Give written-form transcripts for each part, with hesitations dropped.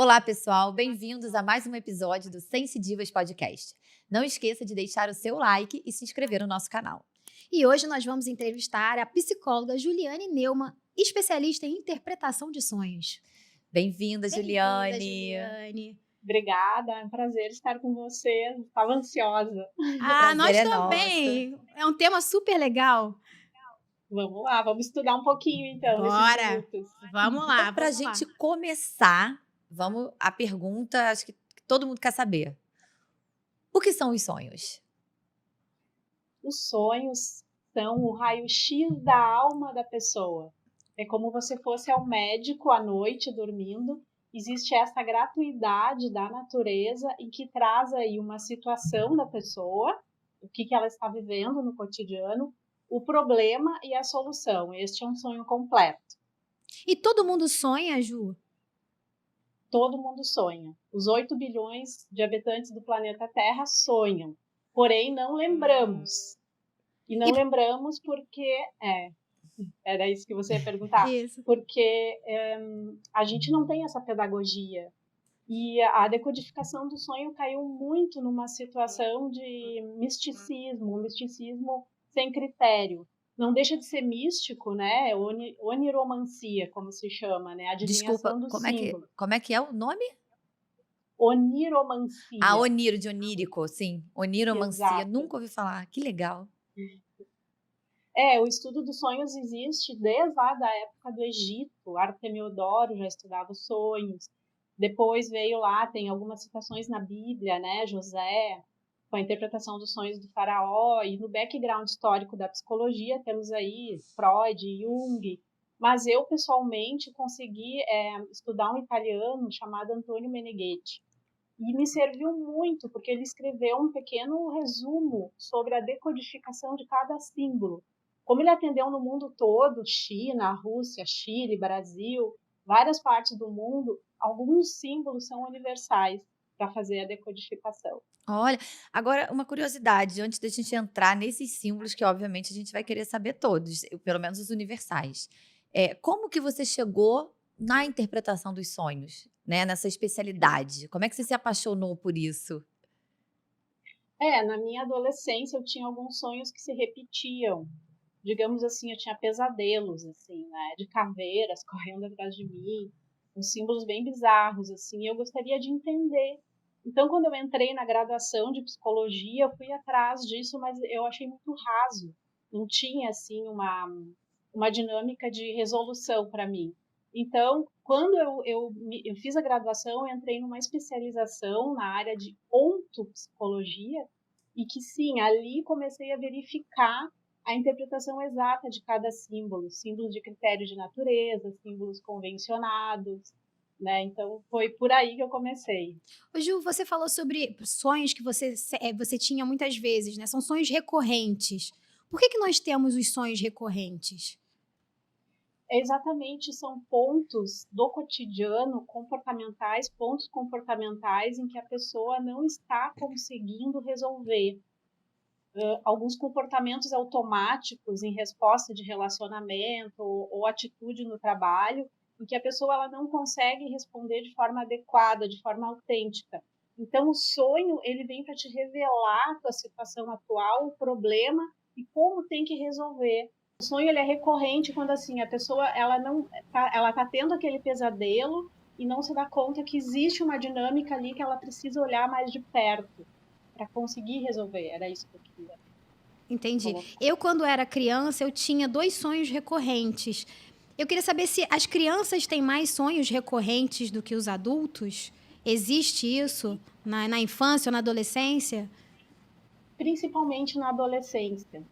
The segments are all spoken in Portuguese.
Olá, pessoal, bem-vindos a mais um episódio do Sense Divas Podcast. Não esqueça de deixar o seu like e se inscrever no nosso canal. E hoje nós vamos entrevistar a psicóloga Juliane Neumann, especialista em interpretação de sonhos. Bem-vinda, Bem-vinda, Juliane. Juliane. Obrigada, é um prazer estar com você. Estava ansiosa. Ah, Prazer nós é nosso. também! É um tema super legal. Vamos lá, vamos estudar um pouquinho então, nesses Bora! minutos. Vamos lá, Então, para a gente começar, a pergunta, acho que todo mundo quer saber. O que são os sonhos? Os sonhos são o raio-x da alma da pessoa. É como você fosse ao médico à noite dormindo. Existe essa gratuidade da natureza em que traz aí uma situação da pessoa, o que ela está vivendo no cotidiano, o problema e a solução. Este é um sonho completo. E todo mundo sonha, Ju? Todo mundo sonha. Os 8 bilhões de habitantes do planeta Terra sonham. Porém, não lembramos. E não lembramos porque... era isso que você ia perguntar. Isso. Porque a gente não tem essa pedagogia. E a decodificação do sonho caiu muito numa situação de misticismo, um misticismo sem critério. Não deixa de ser místico, né? Oniromancia, como se chama, né? Adivinhação Desculpa, do símbolo. como é que é o nome? Oniromancia. Ah, oniro, de onírico, sim. Oniromancia, Exato. nunca ouvi falar. Que legal. O estudo dos sonhos existe desde lá da época do Egito. Artemiodoro já estudava os sonhos. Depois veio lá, tem algumas citações na Bíblia, né? José, com a interpretação dos sonhos do faraó. E no background histórico da psicologia temos aí Freud, Jung. Mas eu, pessoalmente, consegui estudar um italiano chamado Antonio Meneghetti. E me serviu muito, porque ele escreveu um pequeno resumo sobre a decodificação de cada símbolo. Como ele atendeu no mundo todo, China, Rússia, Chile, Brasil, várias partes do mundo, alguns símbolos são universais para fazer a decodificação. Olha, agora uma curiosidade, antes da gente entrar nesses símbolos, que obviamente a gente vai querer saber todos, pelo menos os universais. Como que você chegou na interpretação dos sonhos, né? Nessa especialidade? Como é que você se apaixonou por isso? Na minha adolescência eu tinha alguns sonhos que se repetiam. Digamos assim, eu tinha pesadelos, assim, né? De caveiras correndo atrás de mim, uns símbolos bem bizarros, assim, e eu gostaria de entender. Então, quando eu entrei na graduação de psicologia, eu fui atrás disso, mas eu achei muito raso. Não tinha, assim, uma dinâmica de resolução para mim. Então, quando eu fiz a graduação, eu entrei numa especialização na área de ontopsicologia, e que sim, ali comecei a verificar a interpretação exata de cada símbolo, símbolos de critério de natureza, símbolos convencionados, né? Então, foi por aí que eu comecei. Ô, Ju, você falou sobre sonhos que você tinha muitas vezes, né? São sonhos recorrentes. Por que nós temos os sonhos recorrentes? Exatamente, são pontos do cotidiano comportamentais, pontos comportamentais em que a pessoa não está conseguindo resolver. Alguns comportamentos automáticos em resposta de relacionamento ou atitude no trabalho, em que a pessoa ela não consegue responder de forma adequada, de forma autêntica. Então, o sonho ele vem para te revelar a tua situação atual, o problema e como tem que resolver. O sonho ele é recorrente quando assim a pessoa ela tá tendo aquele pesadelo e não se dá conta que existe uma dinâmica ali que ela precisa olhar mais de perto para conseguir resolver. Era isso que eu queria. Entendi. Eu, quando era criança, eu tinha 2 sonhos recorrentes. Eu queria saber se as crianças têm mais sonhos recorrentes do que os adultos. Existe isso na infância ou na adolescência? Principalmente na adolescência.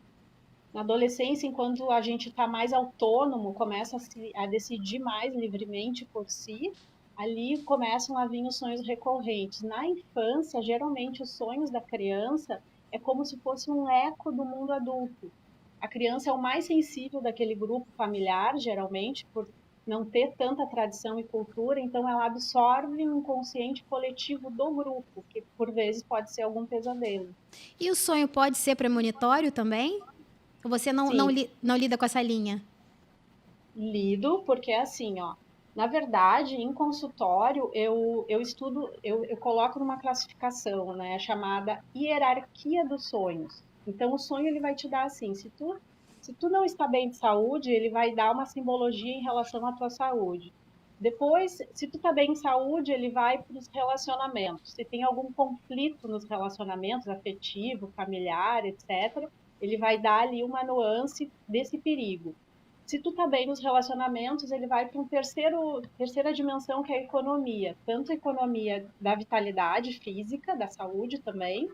Na adolescência, enquanto a gente está mais autônomo, começa a decidir mais livremente por si, ali começam a vir os sonhos recorrentes. Na infância, geralmente, os sonhos da criança é como se fosse um eco do mundo adulto. A criança é o mais sensível daquele grupo familiar, geralmente, por não ter tanta tradição e cultura, então ela absorve um inconsciente coletivo do grupo, que por vezes pode ser algum pesadelo. E o sonho pode ser premonitório também? Ou você não lida com essa linha? Lido, porque é assim, ó. Na verdade, em consultório, eu estudo, eu coloco numa classificação, né, chamada hierarquia dos sonhos. Então, o sonho ele vai te dar assim, se tu não está bem de saúde, ele vai dar uma simbologia em relação à tua saúde. Depois, se tu está bem em saúde, ele vai para os relacionamentos. Se tem algum conflito nos relacionamentos, afetivo, familiar, etc., ele vai dar ali uma nuance desse perigo. Se tu tá bem nos relacionamentos, ele vai para terceira dimensão, que é a economia. Tanto a economia da vitalidade física, da saúde também,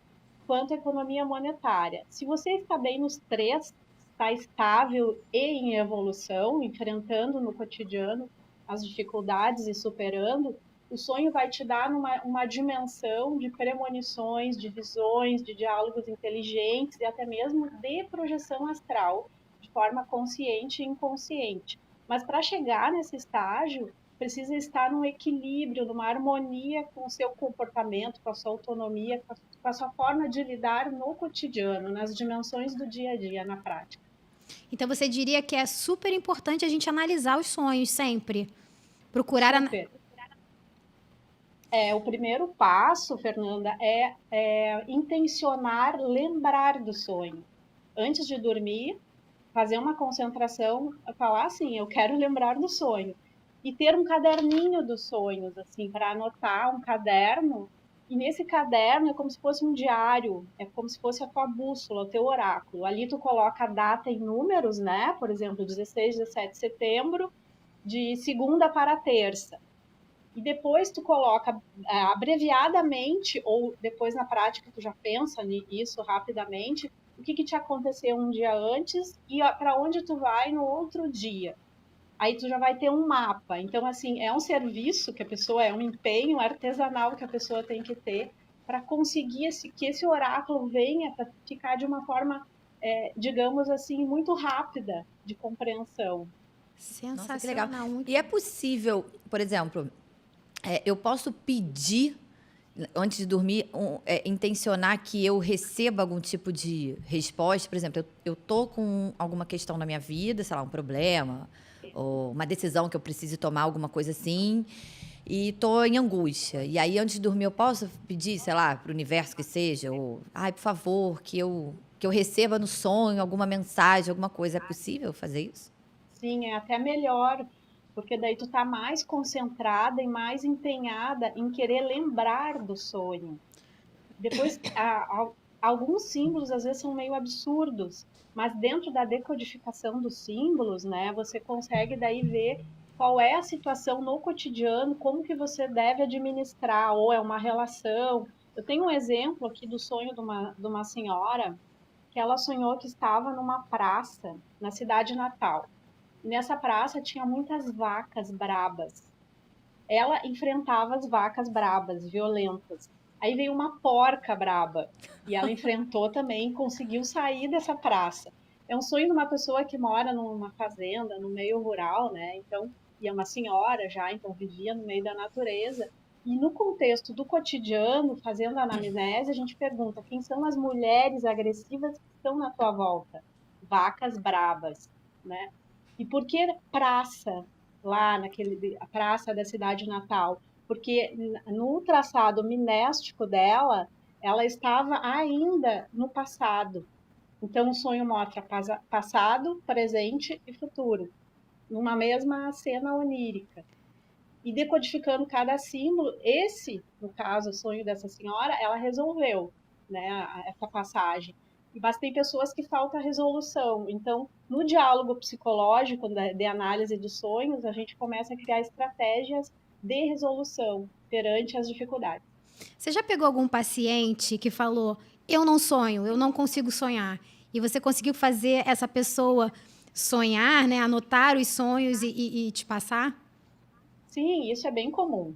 quanto a economia monetária. Se você está bem nos três, está estável e em evolução, enfrentando no cotidiano as dificuldades e superando, o sonho vai te dar uma dimensão de premonições, de visões, de diálogos inteligentes e até mesmo de projeção astral, de forma consciente e inconsciente. Mas para chegar nesse estágio, precisa estar num equilíbrio, numa harmonia com o seu comportamento, com a sua autonomia, com a sua forma de lidar no cotidiano, nas dimensões do dia a dia, na prática. Então você diria que é super importante a gente analisar os sonhos sempre. Procurar. Super. O primeiro passo, Fernanda, é intencionar lembrar do sonho. Antes de dormir, fazer uma concentração, falar assim, eu quero lembrar do sonho. E ter um caderninho dos sonhos, assim, para anotar um caderno. E nesse caderno é como se fosse um diário, é como se fosse a tua bússola, o teu oráculo. Ali tu coloca a data em números, né? Por exemplo, 16, 17 de setembro, de segunda para terça. E depois tu coloca abreviadamente, ou depois na prática tu já pensa nisso rapidamente, o que te aconteceu um dia antes e para onde tu vai no outro dia. Aí tu já vai ter um mapa. Então, assim, é um serviço que a pessoa, é um empenho artesanal que a pessoa tem que ter para conseguir que esse oráculo venha para ficar de uma forma, digamos assim, muito rápida de compreensão. Nossa, que legal. Sensacional. Muito... E é possível, por exemplo, eu posso pedir, antes de dormir, intencionar que eu receba algum tipo de resposta? Por exemplo, eu tô com alguma questão na minha vida, sei lá, um problema, ou uma decisão que eu precise tomar, alguma coisa assim, e tô em angústia. E aí, antes de dormir, eu posso pedir, sei lá, para o universo que seja, ou, ai, por favor, que eu receba no sonho alguma mensagem, alguma coisa. É possível fazer isso? Sim, é até melhor, porque daí tu tá mais concentrada e mais empenhada em querer lembrar do sonho. Depois, alguns símbolos às vezes são meio absurdos, mas dentro da decodificação dos símbolos, né, você consegue daí ver qual é a situação no cotidiano, como que você deve administrar, ou é uma relação. Eu tenho um exemplo aqui do sonho de uma senhora que ela sonhou que estava numa praça na cidade natal. Nessa praça tinha muitas vacas brabas. Ela enfrentava as vacas brabas, violentas. Aí veio uma porca braba e ela enfrentou também, conseguiu sair dessa praça. É um sonho de uma pessoa que mora numa fazenda, no meio rural, né? Então, e é uma senhora já, então vivia no meio da natureza. E no contexto do cotidiano, fazendo a anamnese, a gente pergunta quem são as mulheres agressivas que estão na tua volta? Vacas brabas, né? E por que praça, lá a praça da cidade natal? Porque no traçado minéstico dela, ela estava ainda no passado. Então, o sonho mostra passado, presente e futuro, numa mesma cena onírica. E decodificando cada símbolo, no caso, o sonho dessa senhora, ela resolveu, né, essa passagem. Mas tem pessoas que falta resolução. Então, no diálogo psicológico de análise dos sonhos, a gente começa a criar estratégias de resolução perante as dificuldades. Você já pegou algum paciente que falou: eu não sonho, eu não consigo sonhar? E você conseguiu fazer essa pessoa sonhar, né? Anotar os sonhos e te passar? Sim, isso é bem comum.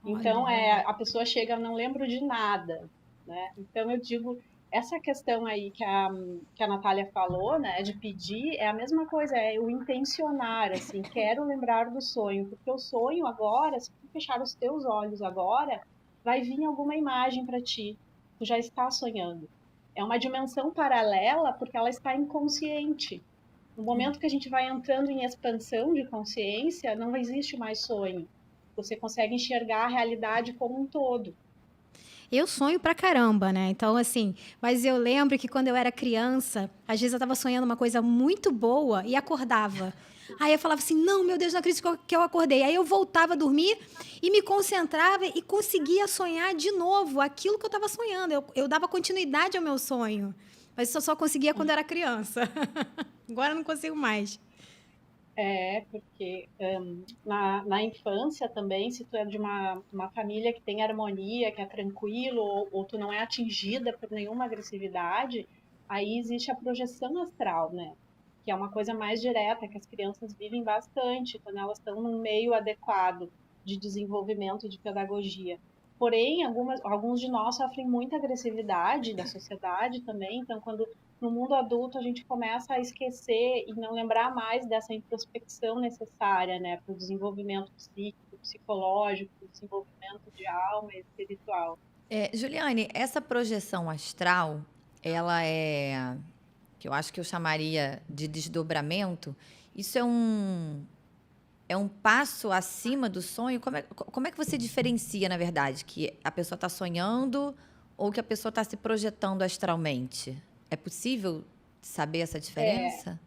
Então, Olha. a pessoa chega, não lembro de nada, né? Então, eu digo, essa questão aí que a Natália falou, né, de pedir, é a mesma coisa, é o intencionar, assim, quero lembrar do sonho, porque o sonho agora, se tu fechar os teus olhos agora, vai vir alguma imagem para ti, tu já está sonhando. É uma dimensão paralela porque ela está inconsciente. No momento que a gente vai entrando em expansão de consciência, não existe mais sonho. Você consegue enxergar a realidade como um todo. Eu sonho pra caramba, né? Então, assim, mas eu lembro que quando eu era criança, às vezes eu tava sonhando uma coisa muito boa e acordava. Aí eu falava assim: não, meu Deus, não acredito que eu acordei. Aí eu voltava a dormir e me concentrava e conseguia sonhar de novo aquilo que eu estava sonhando. Eu dava continuidade ao meu sonho. Mas isso eu só conseguia quando eu era criança. Agora eu não consigo mais. Porque na infância também, se tu é de uma família que tem harmonia, que é tranquilo, ou tu não é atingida por nenhuma agressividade, aí existe a projeção astral, né? Que é uma coisa mais direta, que as crianças vivem bastante quando elas estão num meio adequado de desenvolvimento e de pedagogia. Porém, alguns de nós sofrem muita agressividade da sociedade também, então quando no mundo adulto a gente começa a esquecer e não lembrar mais dessa introspecção necessária, né, para o desenvolvimento psíquico, psicológico, para o desenvolvimento de alma e espiritual. Juliane, essa projeção astral, ela é, que eu acho que eu chamaria de desdobramento, isso é um passo acima do sonho? Como é que você diferencia, na verdade, que a pessoa está sonhando ou que a pessoa está se projetando astralmente? É possível saber essa diferença?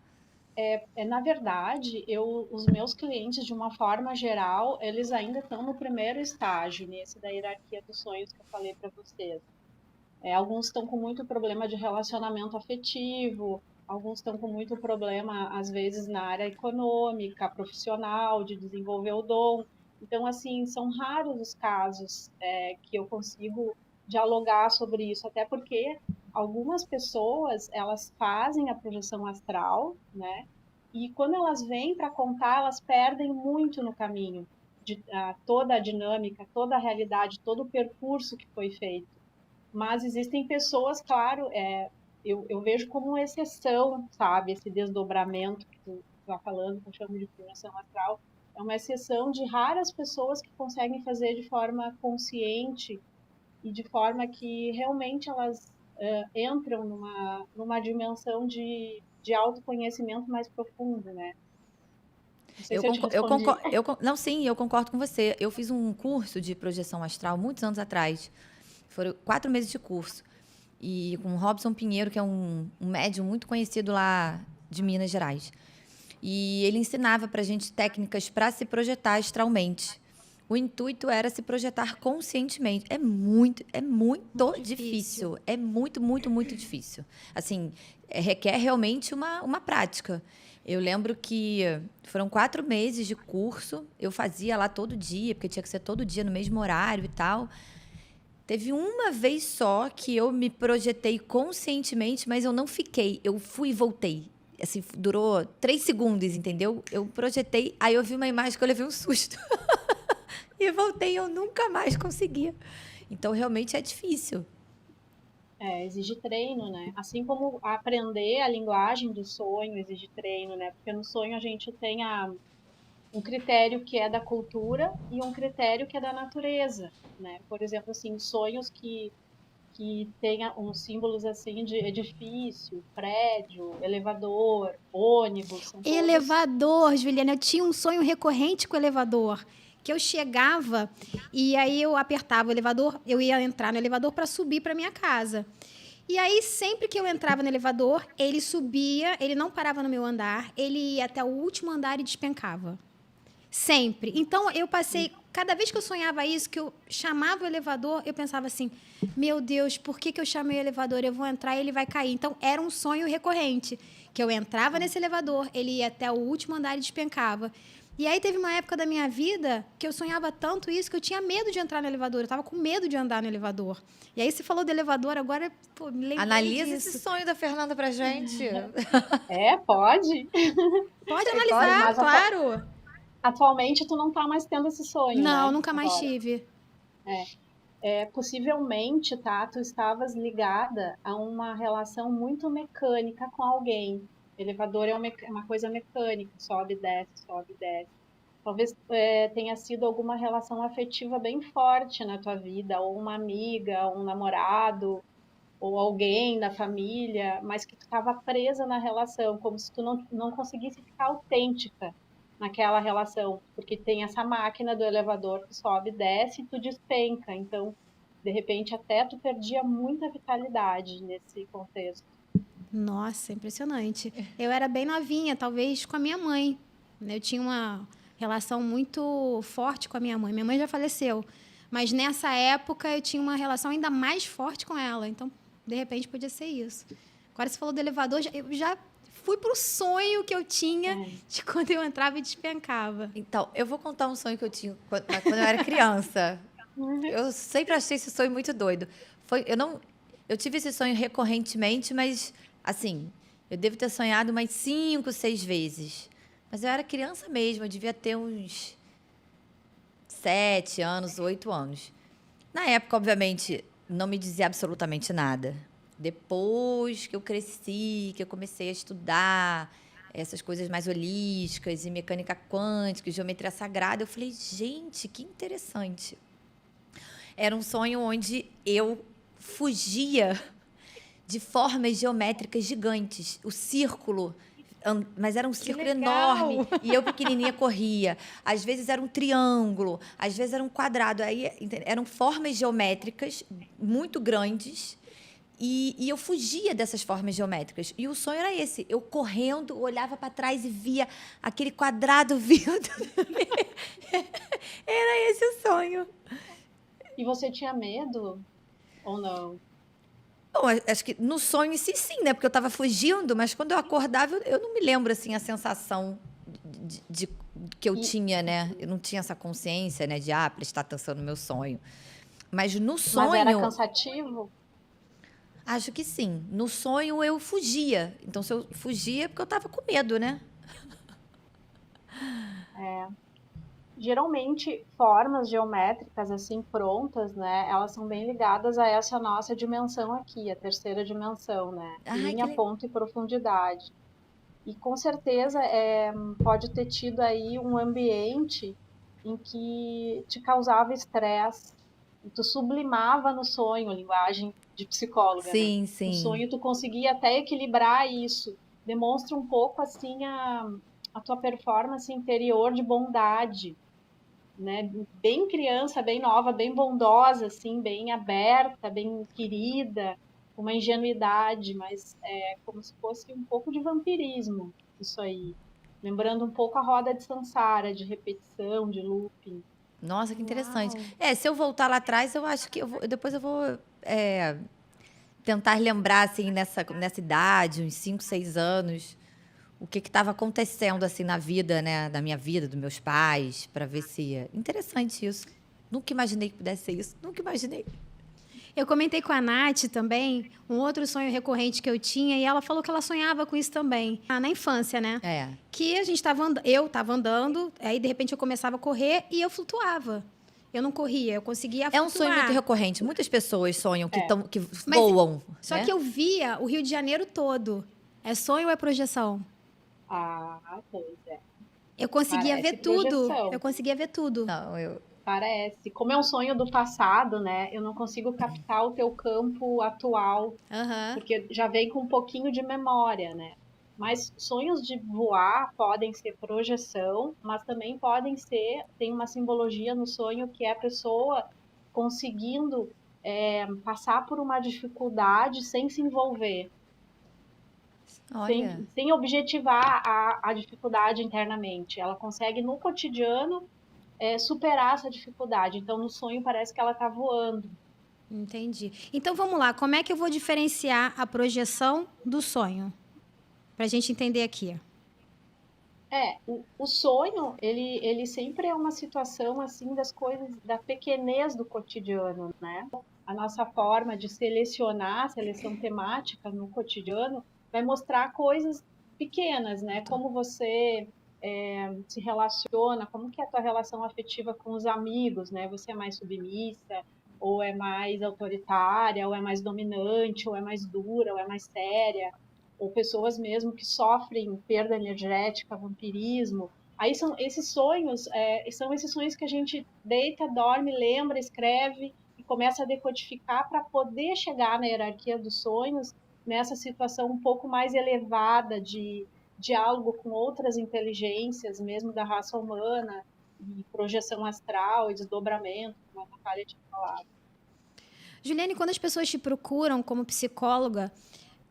Na verdade, os meus clientes, de uma forma geral, eles ainda estão no primeiro estágio, nesse da hierarquia dos sonhos que eu falei para vocês. Alguns estão com muito problema de relacionamento afetivo, alguns estão com muito problema, às vezes, na área econômica, profissional, de desenvolver o dom. Então, assim, são raros os casos que eu consigo dialogar sobre isso, até porque algumas pessoas, elas fazem a projeção astral, né? E quando elas vêm para contar, elas perdem muito no caminho de toda a dinâmica, toda a realidade, todo o percurso que foi feito. Mas existem pessoas, claro, eu vejo como uma exceção, sabe? Esse desdobramento que tu está falando, que eu chamo de projeção astral, é uma exceção de raras pessoas que conseguem fazer de forma consciente e de forma que realmente elas entram numa dimensão de autoconhecimento mais profundo, né? Não sei Eu se eu te concordo, respondi. não, sim, eu concordo com você. Eu fiz um curso de projeção astral muitos anos atrás. Foram 4 meses de curso. E com o Robson Pinheiro, que é um médium muito conhecido lá de Minas Gerais. E ele ensinava para a gente técnicas para se projetar astralmente. O intuito era se projetar conscientemente. É muito Muito difícil. difícil. É muito, muito, muito difícil. Assim, requer realmente uma prática. Eu lembro que foram 4 meses de curso. Eu fazia lá todo dia, porque tinha que ser todo dia no mesmo horário e tal. Teve uma vez só que eu me projetei conscientemente, mas eu não fiquei. Eu fui e voltei. Assim, durou 3 segundos, entendeu? Eu projetei, aí eu vi uma imagem que eu levei um susto. E voltei, eu nunca mais conseguia. Então, realmente é difícil. Exige treino, né? Assim como aprender a linguagem do sonho exige treino, né? Porque no sonho a gente tem um critério que é da cultura e um critério que é da natureza, né? Por exemplo, assim, sonhos que tenha uns símbolos assim de edifício, prédio, elevador, ônibus, são todos. Elevador, Juliana, eu tinha um sonho recorrente com o elevador. Que eu chegava e aí eu apertava o elevador, eu ia entrar no elevador para subir para minha casa. E aí, sempre que eu entrava no elevador, ele subia, ele não parava no meu andar, ele ia até o último andar e despencava. Sempre. Então, eu passei. Cada vez que eu sonhava isso, que eu chamava o elevador, eu pensava assim: meu Deus, por que eu chamei o elevador? Eu vou entrar e ele vai cair. Então, era um sonho recorrente. Que eu entrava nesse elevador, ele ia até o último andar e despencava. E aí, teve uma época da minha vida que eu sonhava tanto isso que eu tinha medo de entrar no elevador. Eu estava com medo de andar no elevador. E aí, você falou do elevador, agora, pô, me lembrei Analisa esse disso. sonho da Fernanda pra gente. Pode, Pode Pode? analisar, mas claro. atualmente tu não tá mais tendo esse sonho, Não, né? nunca mais Agora. tive. Possivelmente, tá, tu estavas ligada a uma relação muito mecânica com alguém. Elevador é uma coisa mecânica, sobe, desce, sobe, desce. Talvez tenha sido alguma relação afetiva bem forte na tua vida, ou uma amiga, um namorado, ou alguém da família, mas que tu estava presa na relação, como se tu não conseguisse ficar autêntica naquela relação, porque tem essa máquina do elevador que sobe e desce e tu despenca, então, de repente, até tu perdia muita vitalidade nesse contexto. Nossa, impressionante. Eu era bem novinha, talvez com a minha mãe. Eu tinha uma relação muito forte com a minha mãe. Minha mãe já faleceu, mas nessa época eu tinha uma relação ainda mais forte com ela. Então, de repente, podia ser isso. Agora, você falou do elevador, eu já fui pro sonho que eu tinha de quando eu entrava e despencava. Então, eu vou contar um sonho que eu tinha quando eu era criança. Eu sempre achei esse sonho muito doido. Eu tive esse sonho recorrentemente, mas assim, eu devo ter sonhado umas 5, 6 vezes. Mas eu era criança mesmo, eu devia ter uns 7 anos, 8 anos. Na época, obviamente, não me dizia absolutamente nada. Depois que eu cresci, que eu comecei a estudar essas coisas mais holísticas e mecânica quântica, e geometria sagrada, eu falei, gente, que interessante. Era um sonho onde eu fugia de formas geométricas gigantes. O círculo, mas era um círculo legal! enorme. E eu pequenininha corria. Às vezes era um triângulo, às vezes era um quadrado. Aí eram formas geométricas muito grandes. E eu fugia dessas formas geométricas. E o sonho era esse. Eu correndo, olhava para trás e via aquele quadrado vindo. Era esse o sonho. E você tinha medo ou não? Bom, acho que no sonho em si, sim, né? Porque eu estava fugindo, mas quando eu acordava, eu não me lembro, assim, a sensação que eu E, tinha, né? Eu não tinha essa consciência, né? De, prestar atenção no meu sonho. Mas no mas era sonho, cansativo? acho que sim. No sonho, eu fugia. Então, se eu fugia, é porque eu estava com medo, né? Geralmente, formas geométricas assim prontas, né? Elas são bem ligadas a essa nossa dimensão aqui, a terceira dimensão, né? Ai, que Linha, legal. ponto e profundidade. E com certeza pode ter tido aí um ambiente em que te causava estresse, e tu sublimava no sonho, linguagem de psicóloga, né? Sim, No sim. sonho tu conseguia até equilibrar isso. Demonstra um pouco assim a tua performance interior de bondade, né? Bem criança, bem nova, bem bondosa, assim, bem aberta, bem querida, uma ingenuidade, mas é como se fosse um pouco de vampirismo, isso aí. Lembrando um pouco a roda de Sansara, de repetição, de looping. Nossa, que interessante. Uau! Se eu voltar lá atrás, eu acho que depois eu vou tentar lembrar, assim, nessa idade, uns 5, 6 anos, o que estava acontecendo, assim, na vida, né? Da minha vida, dos meus pais, para ver se... Interessante isso. Nunca imaginei que pudesse ser isso. Nunca imaginei. Eu comentei com a Nath também, um outro sonho recorrente que eu tinha, e ela falou que ela sonhava com isso também. Na infância, né? É. Que a gente eu estava andando, aí de repente eu começava a correr e eu flutuava. Eu não corria, eu conseguia É um sonho muito flutuar. recorrente. Muitas pessoas sonham É. que Mas voam, só né? que eu via o Rio de Janeiro todo. É sonho ou é projeção? Pois é. Eu conseguia ver Parece tudo. Eu projeção. conseguia ver tudo. Não, Parece. Como é um sonho do passado, né? Eu não consigo captar o teu campo atual, Aham. porque já vem com um pouquinho de memória, né? Mas sonhos de voar podem ser projeção, mas também podem ser, tem uma simbologia no sonho que é a pessoa conseguindo passar por uma dificuldade sem se envolver, olha. sem objetivar a dificuldade internamente. Ela consegue no cotidiano superar essa dificuldade. Então no sonho parece que ela está voando. Entendi. Então vamos lá, como é que eu vou diferenciar a projeção do sonho? Para a gente entender aqui. O sonho, ele sempre é uma situação assim das coisas, da pequenez do cotidiano, né? A nossa forma de selecionar, seleção temática no cotidiano, vai mostrar coisas pequenas, né? Como você se relaciona, como que é a tua relação afetiva com os amigos, né? Você é mais submissa, ou é mais autoritária, ou é mais dominante, ou é mais dura, ou é mais séria, ou pessoas mesmo que sofrem perda energética, vampirismo. Aí são esses sonhos que a gente deita, dorme, lembra, escreve e começa a decodificar para poder chegar na hierarquia dos sonhos, nessa situação um pouco mais elevada de diálogo com outras inteligências, mesmo da raça humana, e projeção astral e desdobramento, como a Natália tinha falado. Juliane, quando as pessoas te procuram como psicóloga,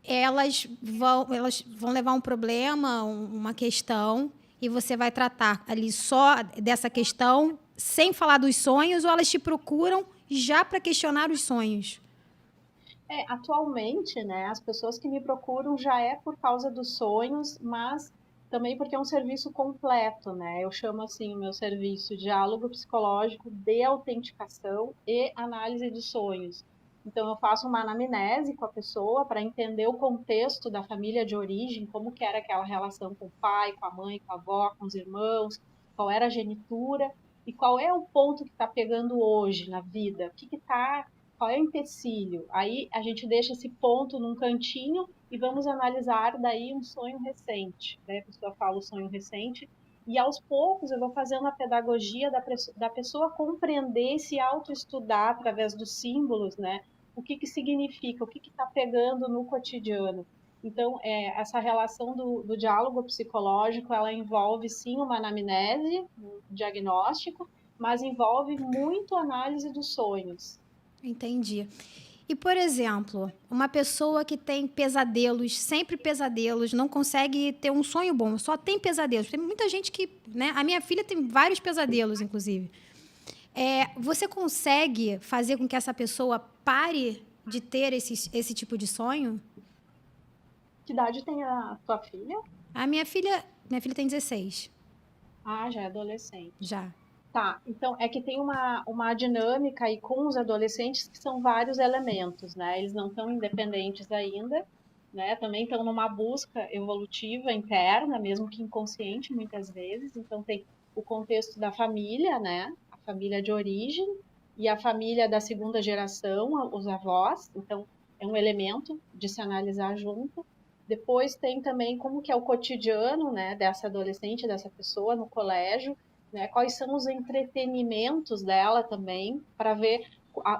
elas vão levar um problema, uma questão, e você vai tratar ali só dessa questão, sem falar dos sonhos, ou elas te procuram já para questionar os sonhos? Atualmente, né, as pessoas que me procuram já é por causa dos sonhos, mas também porque é um serviço completo, né? Eu chamo assim o meu serviço diálogo psicológico de autenticação e análise de sonhos. Então eu faço uma anamnese com a pessoa para entender o contexto da família de origem, como que era aquela relação com o pai, com a mãe, com a avó, com os irmãos, qual era a genitura e qual é o ponto que está pegando hoje na vida, o que está, qual é o empecilho. Aí a gente deixa esse ponto num cantinho e vamos analisar daí um sonho recente. Daí a pessoa fala o sonho recente e aos poucos eu vou fazendo a pedagogia da pessoa compreender e se autoestudar através dos símbolos, né? O que significa, o que está pegando no cotidiano. Então, essa relação do diálogo psicológico, ela envolve sim uma anamnese, um diagnóstico, mas envolve muito análise dos sonhos. Entendi. E, por exemplo, uma pessoa que tem pesadelos, sempre pesadelos, não consegue ter um sonho bom, só tem pesadelos. Tem muita gente que, né? A minha filha tem vários pesadelos, inclusive. Você consegue fazer com que essa pessoa pare de ter esse tipo de sonho? Que idade tem a tua filha? A minha filha tem 16, Ah, já é adolescente. já. Tá, então é que tem uma dinâmica aí com os adolescentes que são vários elementos, né? Eles não estão independentes ainda, né? Também estão numa busca evolutiva interna, mesmo que inconsciente muitas vezes. Então tem o contexto da família, né? A família de origem e a família da segunda geração, os avós. Então é um elemento de se analisar junto. Depois tem também como que é o cotidiano, né? Dessa adolescente, dessa pessoa no colégio, né? Quais são os entretenimentos dela também, para ver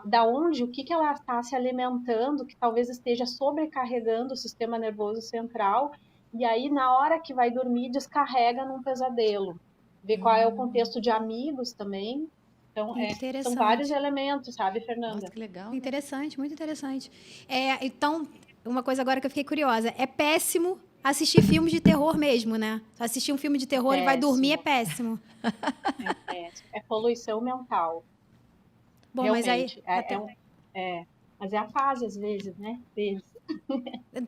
da onde, o que ela está se alimentando, que talvez esteja sobrecarregando o sistema nervoso central, e aí na hora que vai dormir descarrega num pesadelo. Ver qual é o contexto de amigos também. Então, são vários elementos, sabe, Fernanda? Nossa, que legal. Interessante, muito interessante. Então, uma coisa agora que eu fiquei curiosa. É péssimo assistir filmes de terror mesmo, né? Assistir um filme de terror e vai dormir é péssimo. É poluição mental. Bom, realmente. mas aí... Mas é a fase, às vezes, né?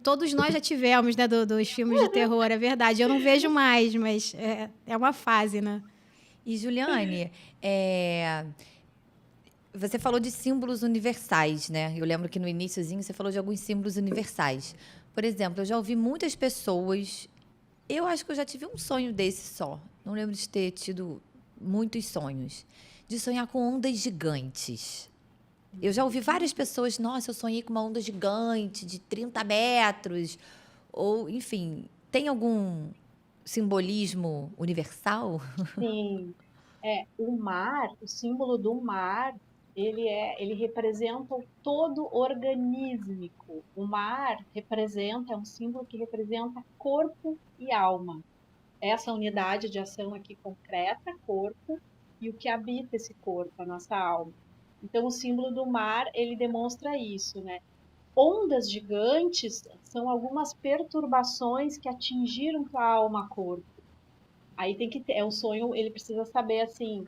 Todos nós já tivemos, né, dos filmes de terror, é verdade. Eu não vejo mais, mas é uma fase, né? E, Juliane, você falou de símbolos universais, né? Eu lembro que no iniciozinho você falou de alguns símbolos universais. Por exemplo, eu já ouvi muitas pessoas... Eu acho que eu já tive um sonho desse só. Não lembro de ter tido muitos sonhos. De sonhar com ondas gigantes. Eu já ouvi várias pessoas, nossa, eu sonhei com uma onda gigante de 30 metros. Ou, enfim, tem algum simbolismo universal? Sim. O mar, o símbolo do mar, ele representa o todo organísmico. O mar é um símbolo que representa corpo e alma. Essa unidade de ação aqui concreta, corpo, e o que habita esse corpo, a nossa alma. Então, o símbolo do mar, ele demonstra isso, né? Ondas gigantes são algumas perturbações que atingiram tua alma, corpo. Aí tem que ter, o sonho, ele precisa saber, assim,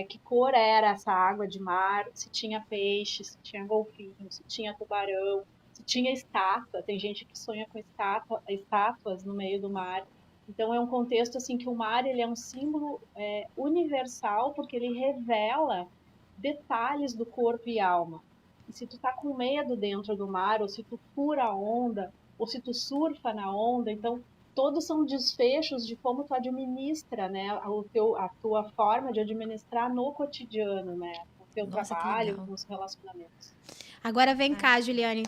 que cor era essa água de mar, se tinha peixe, se tinha golfinho, se tinha tubarão, se tinha estátua. Tem gente que sonha com estátuas no meio do mar. Então é um contexto assim que o mar ele é um símbolo universal porque ele revela detalhes do corpo e alma. E se tu tá com medo dentro do mar, ou se tu fura a onda, ou se tu surfa na onda, então todos são desfechos de como tu administra, né, a tua forma de administrar no cotidiano, né, o teu trabalho, com os relacionamentos. Agora vem cá, Juliane.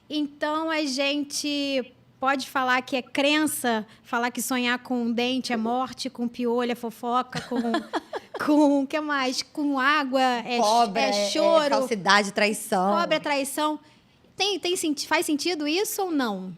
Então a gente pode falar que é crença, falar que sonhar com um dente é morte, com piolho é fofoca, com o que mais? Com água Cobra, é choro, falsidade, traição. cobra é traição. Faz sentido isso ou não?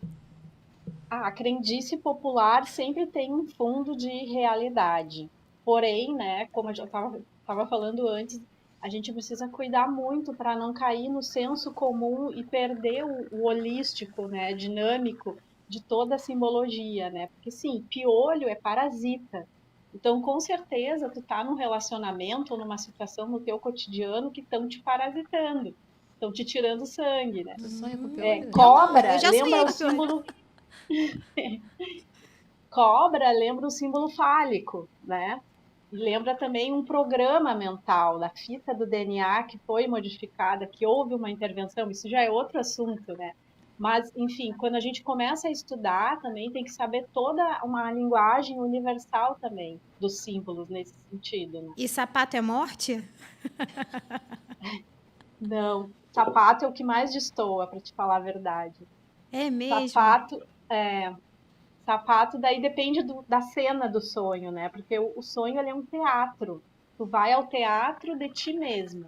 A crendice popular sempre tem um fundo de realidade. Porém, né, como eu já estava falando antes, a gente precisa cuidar muito para não cair no senso comum e perder o holístico, né, dinâmico de toda a simbologia, né? Porque sim, piolho é parasita. Então, com certeza, tu tá num relacionamento ou numa situação no teu cotidiano que estão te parasitando, estão te tirando sangue, né? Tu sonha com É, piolho? cobra Eu já lembra sonhei o com piolho. símbolo Cobra lembra o símbolo fálico, né? E lembra também um programa mental da fita do DNA que foi modificada, que houve uma intervenção, isso já é outro assunto, né? Mas, enfim, quando a gente começa a estudar, também tem que saber toda uma linguagem universal também dos símbolos nesse sentido, né? E sapato é morte? Não, sapato é o que mais destoa, para te falar a verdade. É mesmo? Sapato, Sapato, daí depende da cena do sonho, né? Porque o sonho ele é um teatro. Tu vai ao teatro de ti mesmo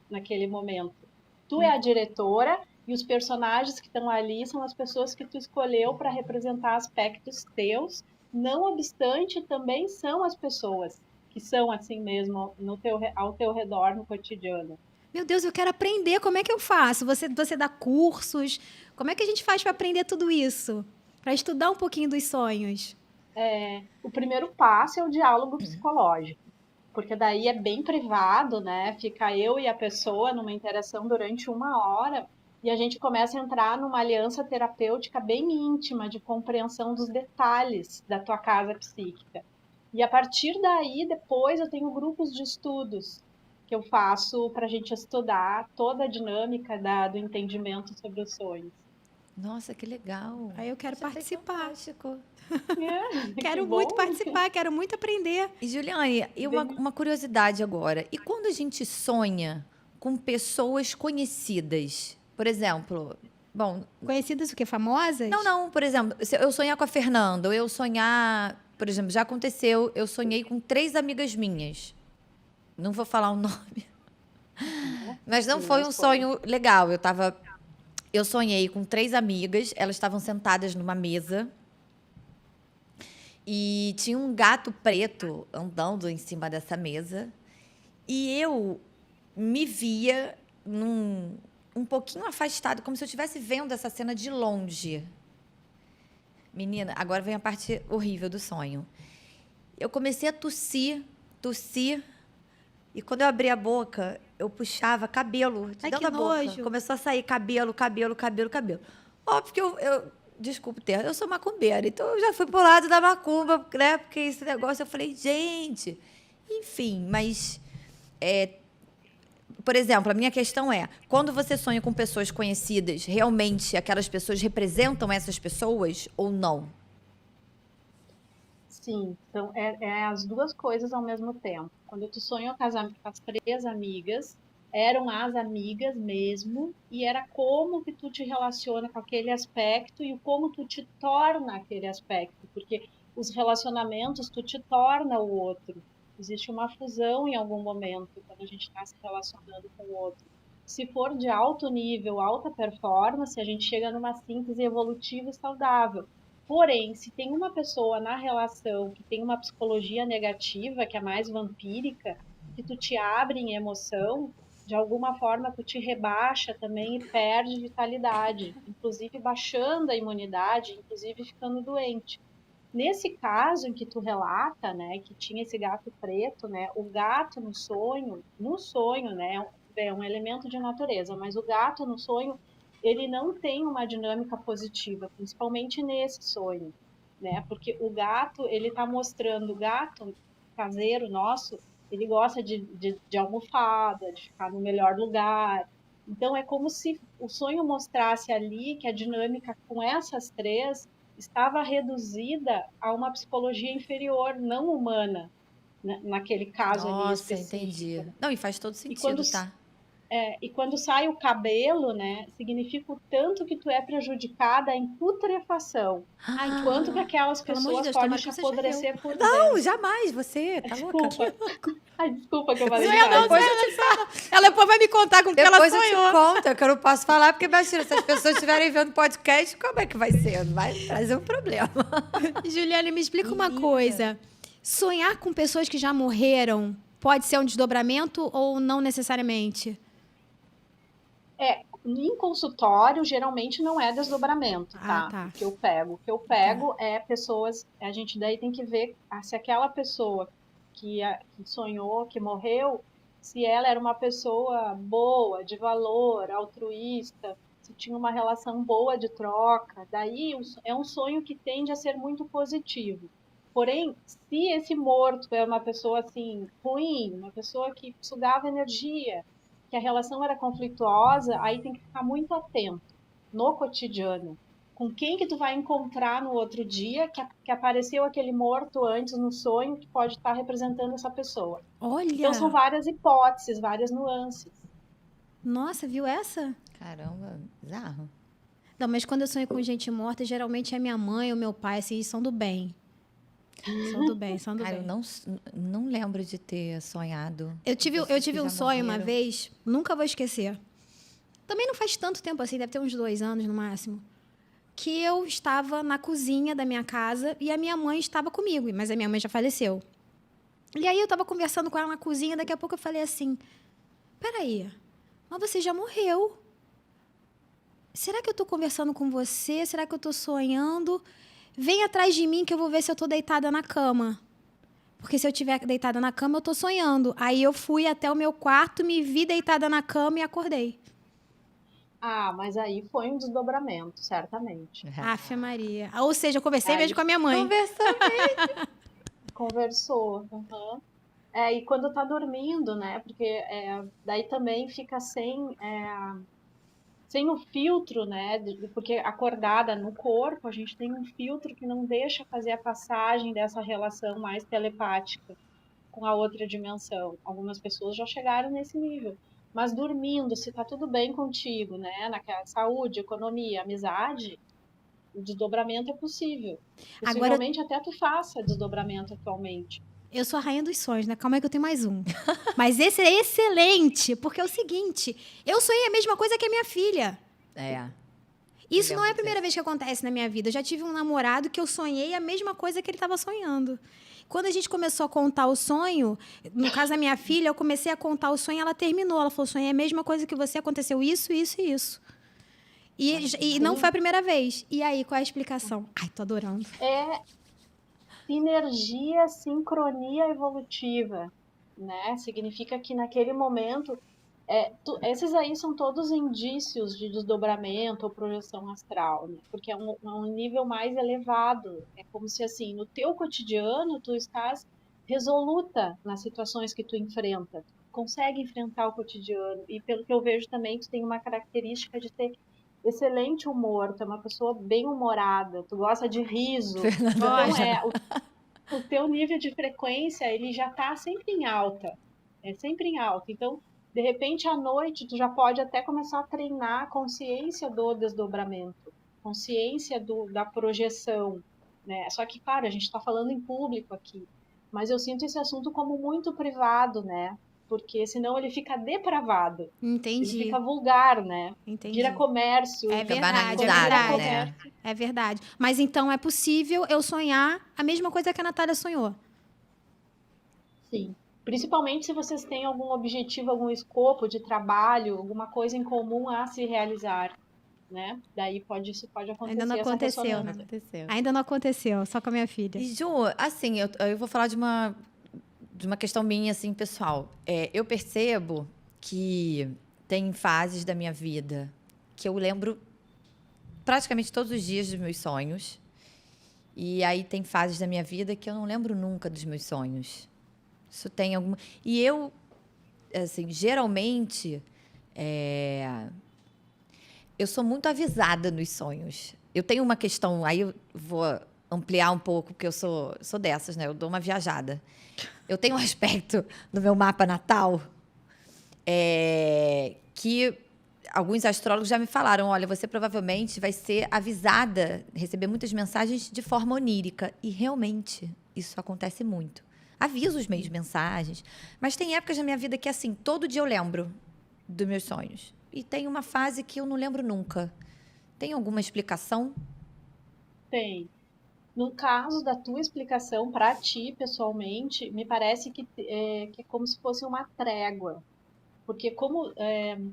naquele momento. Tu é a diretora e os personagens que estão ali são as pessoas que tu escolheu para representar aspectos teus. Não obstante, também são as pessoas que são assim mesmo ao teu redor no cotidiano. Meu Deus, eu quero aprender. Como é que eu faço? Você dá cursos? Como é que a gente faz para aprender tudo isso? Para estudar um pouquinho dos sonhos? O primeiro passo é o diálogo psicológico, porque daí é bem privado, né? Fica eu e a pessoa numa interação durante 1 hora e a gente começa a entrar numa aliança terapêutica bem íntima de compreensão dos detalhes da tua casa psíquica. E a partir daí, depois eu tenho grupos de estudos que eu faço para a gente estudar toda a dinâmica do entendimento sobre os sonhos. Nossa, que legal. Aí eu quero Isso foi participar. fantástico. Que Quero bom! muito participar, quero muito aprender. E, Juliane, e uma curiosidade agora. E quando a gente sonha com pessoas conhecidas? Por exemplo, bom, Conhecidas o quê? Famosas? não, por exemplo, se eu sonhar com a Fernanda, ou eu sonhar, por exemplo, já aconteceu, eu sonhei com 3 amigas minhas. Não vou falar o nome. Mas não Sim, foi mas um foi. sonho legal. Eu sonhei com 3 amigas, elas estavam sentadas numa mesa e tinha um gato preto andando em cima dessa mesa e eu me via um pouquinho afastado, como se eu estivesse vendo essa cena de longe. Menina, agora vem a parte horrível do sonho. Eu comecei a tossir, e quando eu abri a boca, eu puxava cabelo de Ai, dentro que da boca. nojo. Começou a sair cabelo. Óbvio que desculpa o termo, eu sou macumbeira, então eu já fui pro lado da macumba, né? Porque esse negócio, eu falei, gente... Enfim, mas... por exemplo, a minha questão é, quando você sonha com pessoas conhecidas, realmente aquelas pessoas representam essas pessoas ou não? Sim, então é as duas coisas ao mesmo tempo. Quando tu sonhou com as 3 amigas, eram as amigas mesmo, e era como que tu te relaciona com aquele aspecto e como tu te torna aquele aspecto, porque os relacionamentos tu te torna o outro. Existe uma fusão em algum momento quando a gente está se relacionando com o outro. Se for de alto nível, alta performance, a gente chega numa síntese evolutiva e saudável. Porém, se tem uma pessoa na relação que tem uma psicologia negativa, que é mais vampírica, que tu te abre em emoção, de alguma forma tu te rebaixa também e perde vitalidade, inclusive baixando a imunidade, inclusive ficando doente. Nesse caso em que tu relata, né, que tinha esse gato preto, né, o gato no sonho, né, é um elemento de natureza, mas o gato no sonho, ele não tem uma dinâmica positiva, principalmente nesse sonho, né, porque o gato, ele tá mostrando, o gato caseiro nosso, ele gosta de almofada, de ficar no melhor lugar, então é como se o sonho mostrasse ali que a dinâmica com essas 3 estava reduzida a uma psicologia inferior, não humana, naquele caso ali Nossa, específico. entendi. Não, e faz todo E quando sentido, tá? E quando sai o cabelo, né, significa o tanto que tu é prejudicada em putrefação. Ai, que Quanto que horror. aquelas Pelo amor de pessoas Deus, podem tomara te que você já viu. apodrecer por Não, dentro. jamais, você tá louca. Desculpa. Ai, desculpa que eu falei Sonhou não, demais. depois eu te falo. Ela depois vai me contar com o que ela Depois eu te sonhou. conto, que eu não posso falar, porque imagina, se as pessoas estiverem vendo podcast, como é que vai ser? Vai trazer um problema. Juliane, me explica uma Menina. coisa. Sonhar com pessoas que já morreram pode ser um desdobramento ou não necessariamente? Em consultório, geralmente não é desdobramento, tá? Ah, tá. O que eu pego. O que eu pego é pessoas. A gente daí tem que ver se aquela pessoa que sonhou, que morreu, se ela era uma pessoa boa, de valor, altruísta, se tinha uma relação boa de troca. Daí é um sonho que tende a ser muito positivo. Porém, se esse morto é uma pessoa assim ruim, uma pessoa que sugava energia, que a relação era conflituosa, aí tem que ficar muito atento no cotidiano. Com quem que tu vai encontrar no outro dia que apareceu aquele morto antes no sonho que pode estar representando essa pessoa. Olha! Então são várias hipóteses, várias nuances. Nossa, viu essa? Caramba, bizarro. Não, mas quando eu sonho com gente morta, geralmente é minha mãe ou meu pai, assim, são do bem. São do bem, são do Cara, bem. eu não lembro de ter sonhado. Eu tive pessoas que um já sonho uma morreram. vez, nunca vou esquecer. Também não faz tanto tempo assim, deve ter uns 2 anos no máximo. Que eu estava na cozinha da minha casa e a minha mãe estava comigo, mas a minha mãe já faleceu. E aí eu estava conversando com ela na cozinha, daqui a pouco eu falei assim: peraí, mas você já morreu. Será que eu estou conversando com você? Será que eu estou sonhando? Vem atrás de mim que eu vou ver se eu estou deitada na cama. Porque se eu estiver deitada na cama, eu estou sonhando. Aí eu fui até o meu quarto, me vi deitada na cama e acordei. Ah, mas aí foi um desdobramento, certamente. Afe Maria. Ou seja, eu conversei Aí- mesmo com a minha mãe. Conversou. Uhum. E quando tá dormindo, né? Porque daí também fica sem o filtro, né? Porque acordada no corpo, a gente tem um filtro que não deixa fazer a passagem dessa relação mais telepática com a outra dimensão. Algumas pessoas já chegaram nesse nível. Mas dormindo, se tá tudo bem contigo, né? Naquela saúde, economia, amizade, o desdobramento é possível. Agora, Possivelmente até tu faça desdobramento atualmente. eu sou a rainha dos sonhos, né? Calma aí que eu tenho mais um. Mas esse é excelente, porque é o seguinte: eu sonhei a mesma coisa que a minha filha. É. Isso não é a Lembro primeira vez que acontece na minha vida. Eu já tive um namorado que eu sonhei a mesma coisa que ele estava sonhando. Quando a gente começou a contar o sonho, no caso da minha filha, eu comecei a contar o sonho e ela terminou. Ela falou: sonhei a mesma coisa que você, aconteceu isso, isso e isso. E não foi a primeira vez. E aí, qual é a explicação? Ai, tô adorando. É sinergia, sincronia evolutiva, né? Significa que naquele momento, esses aí são todos indícios de desdobramento ou projeção astral, né? Porque é um nível mais elevado. É como se, assim, no teu cotidiano, tu estás resoluta nas situações que tu enfrenta. Tu consegue enfrentar o cotidiano. E pelo que eu vejo também, tu tem uma característica de ter excelente humor, tu é uma pessoa bem humorada, tu gosta de riso. Então, o teu nível de frequência, ele já está sempre em alta. É sempre em alta. Então, de repente, à noite, tu já pode até começar a treinar a consciência do desdobramento, consciência da projeção, né? Só que, claro, a gente está falando em público aqui, mas eu sinto esse assunto como muito privado, né? Porque senão ele fica depravado, ele Entendi. fica vulgar, né? Entendi. Vira comércio. É Fica verdade, é banalizado, verdade. né? É verdade. Mas então é possível eu sonhar a mesma coisa que a Natália sonhou. Sim. Principalmente se vocês têm algum objetivo, algum escopo de trabalho, alguma coisa em comum a se realizar, né? Daí isso pode acontecer. Ainda não essa aconteceu, ressonância. né? Aconteceu. Ainda não aconteceu, só com a minha filha. E, Ju, assim, eu vou falar de uma questão minha, assim, pessoal. Eu percebo que tem fases da minha vida que eu lembro praticamente todos os dias dos meus sonhos. E aí tem fases da minha vida que eu não lembro nunca dos meus sonhos. Isso tem alguma... E eu, assim, geralmente, eu sou muito avisada nos sonhos. Eu tenho uma questão, aí eu vou ampliar um pouco, porque eu sou dessas, né? Eu dou uma viajada. Eu tenho um aspecto no meu mapa natal que alguns astrólogos já me falaram, olha, você provavelmente vai ser avisada, receber muitas mensagens de forma onírica. E realmente, isso acontece muito. Aviso os meios de mensagens, mas tem épocas na minha vida que, assim, todo dia eu lembro dos meus sonhos. E tem uma fase que eu não lembro nunca. Tem alguma explicação? Tem. No caso da tua explicação, para ti, pessoalmente, me parece que é como se fosse uma trégua. Porque como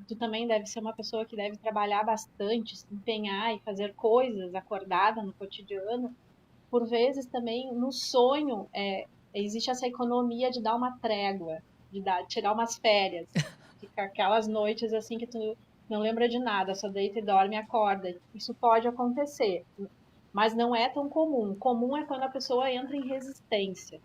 tu também deve ser uma pessoa que deve trabalhar bastante, se empenhar e fazer coisas acordada no cotidiano, por vezes também no sonho existe essa economia de dar uma trégua, tirar umas férias. Fica aquelas noites assim que tu não lembra de nada, só deita e dorme e acorda. Isso pode acontecer, mas não é tão comum. Comum é quando a pessoa entra em resistência.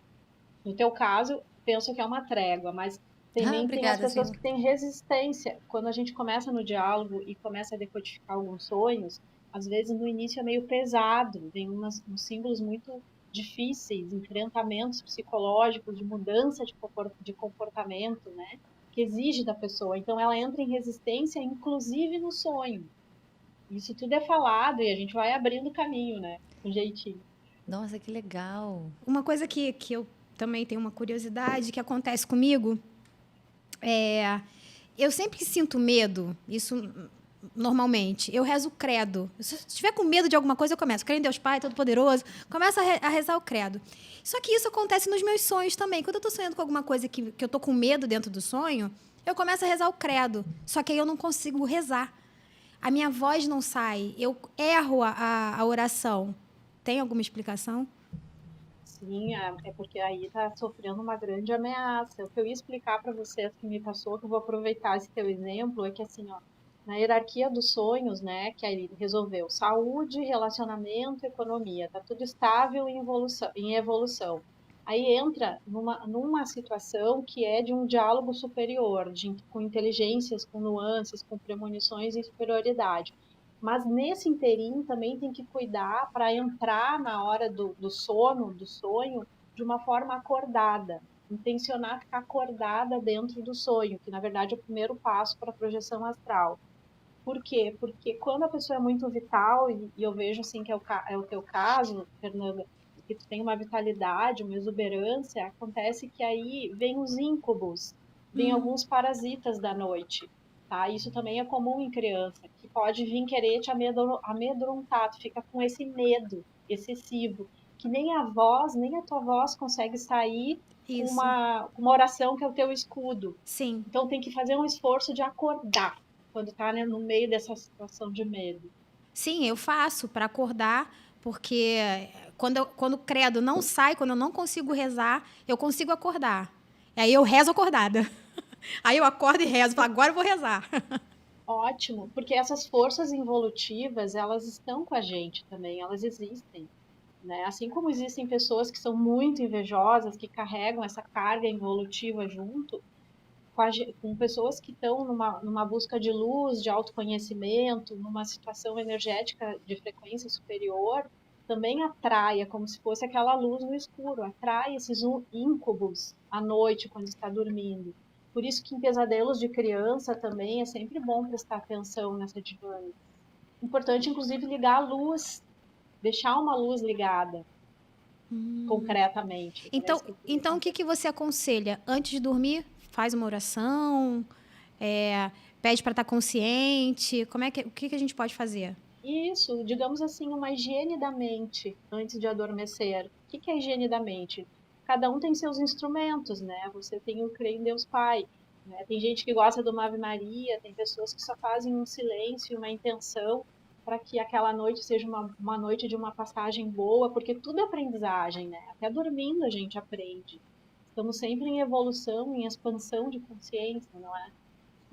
No teu caso, penso que é uma trégua, mas Ah, também tem as obrigada, pessoas senhor. que têm resistência. Quando a gente começa no diálogo e começa a decodificar alguns sonhos, às vezes no início é meio pesado, vem uns símbolos muito difíceis, enfrentamentos psicológicos, de mudança de comportamento, né? Que exige da pessoa. Então ela entra em resistência, inclusive no sonho. Isso tudo é falado e a gente vai abrindo caminho, né? Com jeitinho. Nossa, que legal. Uma coisa que eu também tenho uma curiosidade que acontece comigo é. Eu sempre que sinto medo, isso normalmente, eu rezo o credo. Se eu estiver com medo de alguma coisa, eu começo. Creio em Deus Pai, Todo-Poderoso. Começo a rezar o credo. Só que isso acontece nos meus sonhos também. Quando eu estou sonhando com alguma coisa que eu estou com medo dentro do sonho, eu começo a rezar o credo. Só que aí eu não consigo rezar. A minha voz não sai. Eu erro a oração. Tem alguma explicação? Sim, é porque aí está sofrendo uma grande ameaça. O que eu ia explicar para vocês que me passou, que eu vou aproveitar esse teu exemplo, é que assim, ó, na hierarquia dos sonhos, né, que aí resolveu saúde, relacionamento, economia, tá tudo estável em evolução. Aí entra numa situação que é de um diálogo superior, com inteligências, com nuances, com premonições e superioridade. Mas nesse interim também tem que cuidar para entrar na hora do sono, do sonho, de uma forma acordada. Intencionar ficar acordada dentro do sonho, que na verdade é o primeiro passo para a projeção astral. Por quê? Porque quando a pessoa é muito vital, e eu vejo assim que é o teu caso, Fernanda, que tu tem uma vitalidade, uma exuberância, acontece que aí vem os íncubos, vem alguns parasitas da noite, tá? Isso também é comum em criança, que pode vir querer te amedrontar, tu fica com esse medo excessivo, que nem a voz, nem a tua voz consegue sair com Isso. uma oração que é o teu escudo. Sim. Então tem que fazer um esforço de acordar quando está, né, no meio dessa situação de medo. Sim, eu faço para acordar, porque quando o credo não sai, quando eu não consigo rezar, eu consigo acordar. E aí eu rezo acordada. Aí eu acordo e rezo, falo, agora eu vou rezar. Ótimo, porque essas forças involutivas, elas estão com a gente também, elas existem, né? Assim como existem pessoas que são muito invejosas, que carregam essa carga involutiva junto, com pessoas que estão numa busca de luz, de autoconhecimento, numa situação energética de frequência superior, também atrai, é como se fosse aquela luz no escuro, atrai esses íncubos à noite, quando está dormindo. Por isso que em pesadelos de criança também é sempre bom prestar atenção nessa dinâmica. Importante, inclusive, ligar a luz, deixar uma luz ligada, concretamente. Então, Parece que então o que você aconselha? Antes de dormir, faz uma oração, pede para estar consciente. O que a gente pode fazer? Isso, digamos assim, uma higiene da mente antes de adormecer. O que é a higiene da mente? Cada um tem seus instrumentos, né? Você tem o crer em Deus Pai, né? Tem gente que gosta do Ave Maria, tem pessoas que só fazem um silêncio, uma intenção para que aquela noite seja uma noite de uma passagem boa, porque tudo é aprendizagem, né? Até dormindo a gente aprende. Estamos sempre em evolução, em expansão de consciência, não é?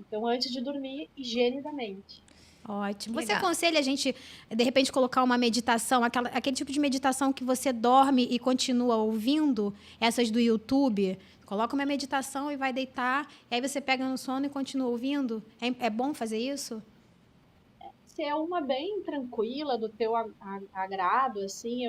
Então, antes de dormir, higiene da mente. Ótimo. Você Legal. aconselha a gente, de repente, colocar uma meditação, aquele tipo de meditação que você dorme e continua ouvindo, essas do YouTube? Coloca uma meditação e vai deitar, e aí você pega no sono e continua ouvindo? É bom fazer isso? Se é uma bem tranquila, do teu agrado, assim,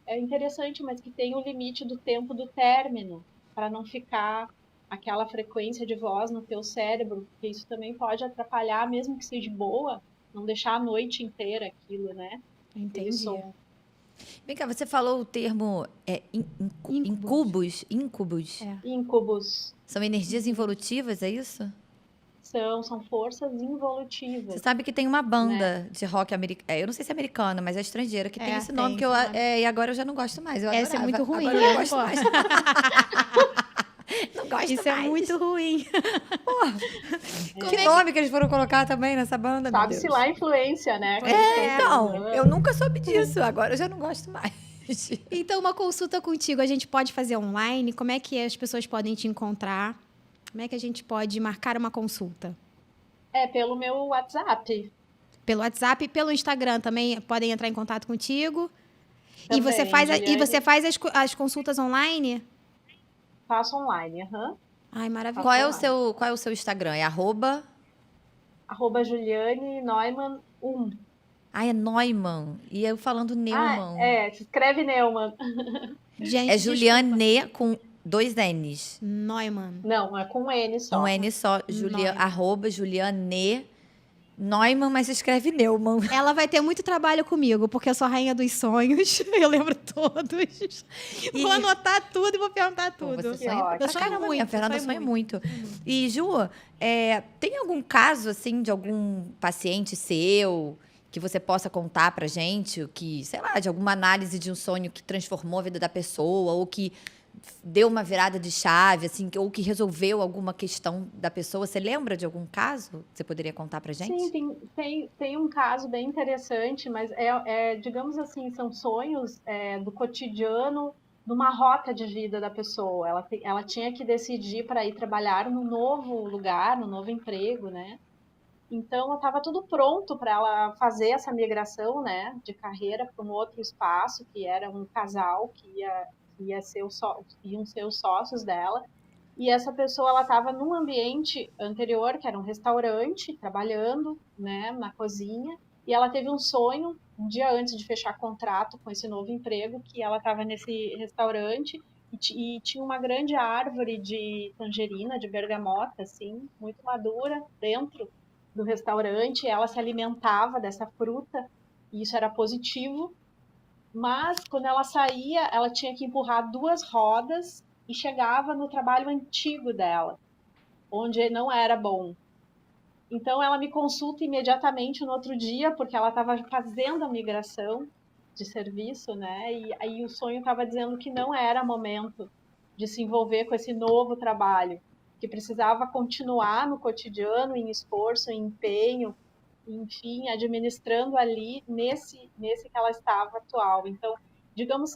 é interessante, mas que tem o limite do tempo do término, para não ficar aquela frequência de voz no teu cérebro, porque isso também pode atrapalhar, mesmo que seja boa, não deixar a noite inteira aquilo, né? Aquele Entendi. som. Vem cá, você falou o termo Incubos. incubos. É. Íncubos São energias involutivas, é isso? são forças Você involutivas, sabe que tem uma né? banda de rock americana, eu não sei se é americana, mas é estrangeira, que tem esse nome tem que eu. esse nome. E agora eu já não gosto mais. Eu Essa é adorava. muito ruim. Agora eu não gosto mais. Não gosto Isso é mais. muito ruim. Que nome que eles foram colocar também nessa banda, meu Sabe-se Deus? lá a influência, né? Pois que eles é. estão Então, usando. eu nunca soube disso. Agora eu já não gosto mais. Então, uma consulta contigo, a gente pode fazer online? Como é que as pessoas podem te encontrar? Como é que a gente pode marcar uma consulta? É pelo meu WhatsApp. Pelo WhatsApp e pelo Instagram também podem entrar em contato contigo? Também, E você faz, Juliane. as consultas online? Faço online, aham. Ai, maravilhoso. Qual é o seu Instagram? É @? Juliane Neumann 1. É Neumann. E eu falando Neumann. Se escreve Neumann. Gente, É desculpa. Juliane com 2 N's. Neumann. Não, é com N só. Um N só. Neumann. Juliane Neumann, mas se escreve Neumann. Ela vai ter muito trabalho comigo, porque eu sou a rainha dos sonhos. Eu lembro todos. Vou anotar tudo e vou perguntar Pô, tudo. você sonha ótimo. pra Eu sonho caramba, muito, a Fernanda eu sonho sonha muito. E, Ju, tem algum caso, assim, de algum paciente seu que você possa contar pra gente, que, sei lá, de alguma análise de um sonho que transformou a vida da pessoa, ou que deu uma virada de chave, assim, ou que resolveu alguma questão da pessoa? Você lembra de algum caso que você poderia contar pra gente? Sim, tem um caso bem interessante, mas digamos assim, são sonhos do cotidiano, numa rota de vida da pessoa. Ela tinha que decidir para ir trabalhar no novo lugar, no novo emprego, né? Então, estava tudo pronto para ela fazer essa migração, né, de carreira para um outro espaço, que era um casal que iam ser os sócios dela. E essa pessoa, ela estava num ambiente anterior, que era um restaurante, trabalhando, né, na cozinha, e ela teve um sonho, um dia antes de fechar contrato com esse novo emprego, que ela estava nesse restaurante e tinha uma grande árvore de tangerina, de bergamota, assim, muito madura, dentro do restaurante. Ela se alimentava dessa fruta, e isso era positivo, mas quando ela saía, ela tinha que empurrar 2 rodas e chegava no trabalho antigo dela, onde não era bom. Então ela me consulta imediatamente no outro dia, porque ela estava fazendo a migração de serviço, né? E aí o sonho estava dizendo que não era momento de se envolver com esse novo trabalho, que precisava continuar no cotidiano, em esforço, em empenho, enfim, administrando ali nesse que ela estava atual. Então, digamos,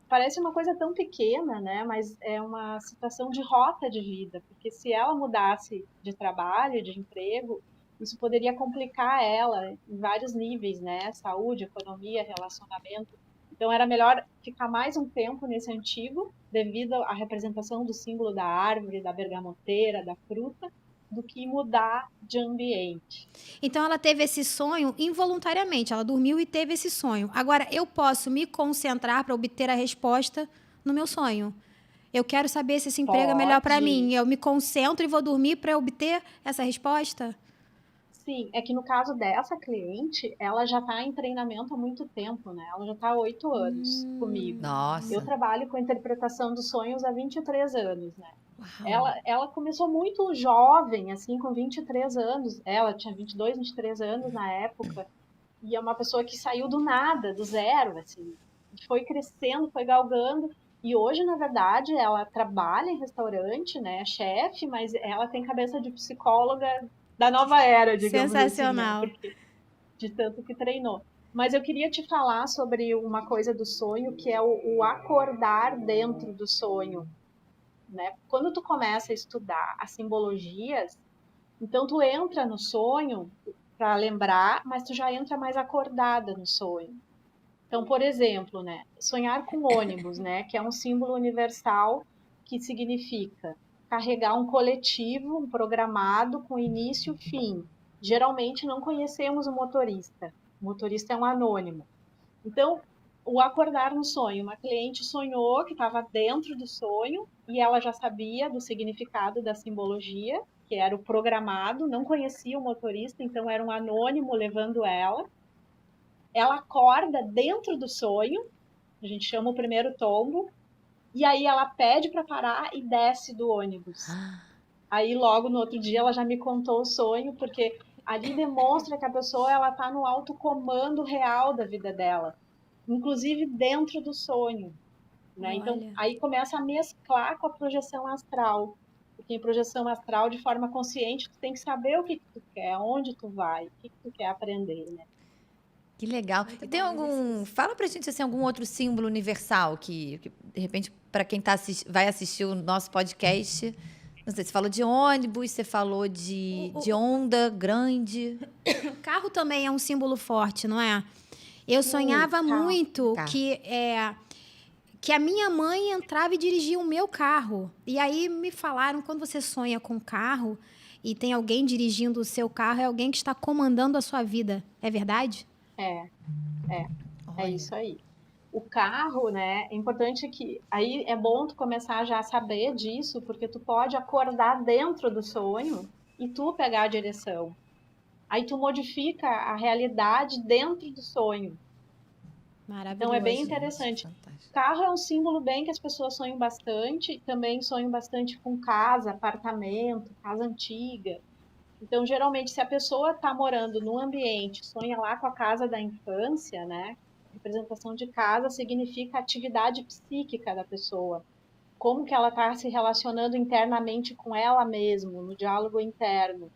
parece uma coisa tão pequena, né? Mas é uma situação de rota de vida, porque se ela mudasse de trabalho, de emprego, isso poderia complicar ela em vários níveis, né? Saúde, economia, relacionamento. Então, era melhor ficar mais um tempo nesse antigo, devido à representação do símbolo da árvore, da bergamoteira, da fruta, do que mudar de ambiente. Então, ela teve esse sonho involuntariamente. Ela dormiu e teve esse sonho. Agora, eu posso me concentrar para obter a resposta no meu sonho. Eu quero saber se esse emprego é melhor para Pode. mim. Eu me concentro e vou dormir para obter essa resposta? Sim, é que no caso dessa cliente, ela já está em treinamento há muito tempo, né? Ela já está há 8 anos comigo. Nossa. Eu trabalho com a interpretação dos sonhos há 23 anos, né? Uau. Ela começou muito jovem, assim, com 23 anos. Ela tinha 22, 23 anos na época. E é uma pessoa que saiu do nada, do zero, assim. Foi crescendo, foi galgando. E hoje, na verdade, ela trabalha em restaurante, né? É chefe, mas ela tem cabeça de psicóloga da nova era, digamos Sensacional. assim, né? Porque de tanto que treinou. Mas eu queria te falar sobre uma coisa do sonho, que é o acordar dentro do sonho, né? Quando tu começa a estudar as simbologias, então tu entra no sonho para lembrar, mas tu já entra mais acordada no sonho. Então, por exemplo, né, sonhar com ônibus, né, que é um símbolo universal que significa carregar um coletivo, um programado com início e fim. Geralmente não conhecemos o motorista. O motorista é um anônimo. Então, o acordar no sonho. Uma cliente sonhou que estava dentro do sonho e ela já sabia do significado da simbologia, que era o programado, não conhecia o motorista, então era um anônimo levando ela. Ela acorda dentro do sonho, a gente chama o primeiro tombo, e aí ela pede para parar e desce do ônibus. Aí logo no outro dia ela já me contou o sonho, porque ali demonstra que a pessoa ela está no alto comando real da vida dela, inclusive dentro do sonho, né? Então Olha. aí começa a mesclar com a projeção astral, porque em projeção astral de forma consciente tu tem que saber o que tu quer, onde tu vai, o que tu quer aprender, né? Que legal. Muito E tem bom algum. exercício. Fala pra gente assim, algum outro símbolo universal que de repente, para quem tá vai assistir o nosso podcast. Não sei, você falou de ônibus, você falou de onda grande. O carro também é um símbolo forte, não é? Eu sonhava muito Carro. que a minha mãe entrava e dirigia o meu carro. E aí me falaram, quando você sonha com carro e tem alguém dirigindo o seu carro, é alguém que está comandando a sua vida. É verdade? É Olha. isso aí. O carro, né, é importante que aí é bom tu começar já a saber disso, porque tu pode acordar dentro do sonho e tu pegar a direção. Aí tu modifica a realidade dentro do sonho. Maravilhoso. Então é bem Gente, interessante. fantástico. Carro é um símbolo bem que as pessoas sonham bastante, também sonham bastante com casa, apartamento, casa antiga. Então, geralmente, se a pessoa está morando num ambiente, sonha lá com a casa da infância, né? Representação de casa significa atividade psíquica da pessoa. Como que ela está se relacionando internamente com ela mesma, no diálogo interno.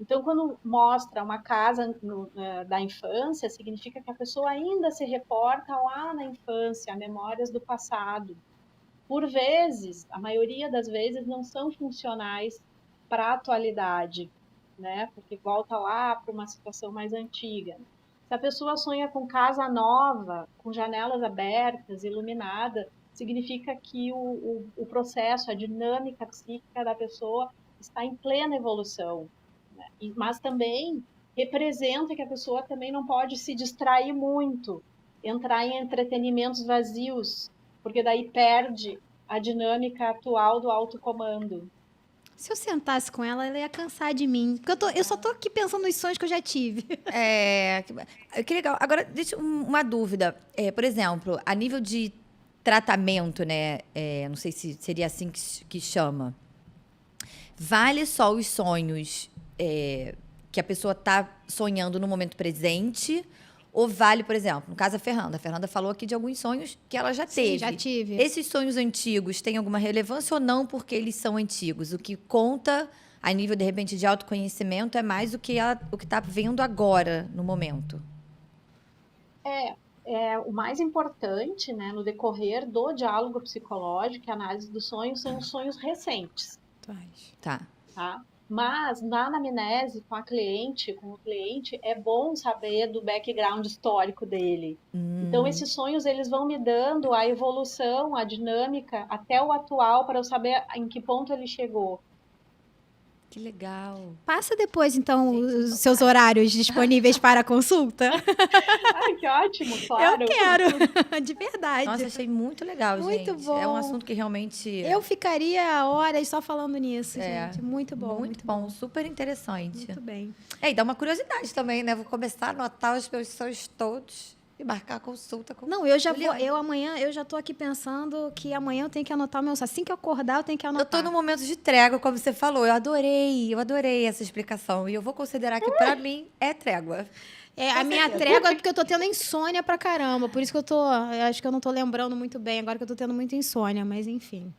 Então, quando mostra uma casa da infância, significa que a pessoa ainda se reporta lá na infância, a memórias do passado. Por vezes, a maioria das vezes, não são funcionais para a atualidade, né? Porque volta lá para uma situação mais antiga. Se a pessoa sonha com casa nova, com janelas abertas, iluminada, significa que o processo, a dinâmica psíquica da pessoa está em plena evolução, né? Mas também representa que a pessoa também não pode se distrair muito, entrar em entretenimentos vazios, porque daí perde a dinâmica atual do autocomando. Se eu sentasse com ela, ela ia cansar de mim. Porque eu só tô aqui pensando nos sonhos que eu já tive. Que legal. Agora, deixa uma dúvida. Por exemplo, a nível de tratamento, né? Não sei se seria assim que chama. Vale só os sonhos que a pessoa está sonhando no momento presente? Ou vale, por exemplo, no caso da Fernanda. A Fernanda falou aqui de alguns sonhos que ela já teve. Sim, já tive. Esses sonhos antigos têm alguma relevância ou não porque eles são antigos? O que conta a nível, de repente, de autoconhecimento é mais o que está vendo agora, no momento. O mais importante, né, no decorrer do diálogo psicológico e análise dos sonhos são os sonhos recentes. Tá. Tá? Mas na anamnese com o cliente, é bom saber do background histórico dele. Então, esses sonhos, eles vão me dando a evolução, a dinâmica, até o atual, para eu saber em que ponto ele chegou. Que legal. Passa depois, então, os seus horários disponíveis para consulta. Ai, que ótimo, claro. Eu quero, de verdade. Nossa, achei muito legal, Muito gente. bom. É um assunto que realmente... Eu ficaria horas só falando nisso, gente. Muito bom. Muito bom, super interessante. Muito bem. E dá uma curiosidade também, né? Vou começar a anotar os meus sonhos todos e marcar a consulta com Não, eu já Juliana. vou. Amanhã, eu já tô aqui pensando que amanhã eu tenho que anotar o meu. Assim que eu acordar, eu tenho que Eu anotar. tô num momento de trégua, como você falou. Eu adorei essa explicação. E eu vou considerar que, pra mim, é trégua. A minha trégua é porque eu tô tendo insônia pra caramba. Por isso que eu acho que eu não tô lembrando muito bem, agora que eu tô tendo muita insônia, mas enfim.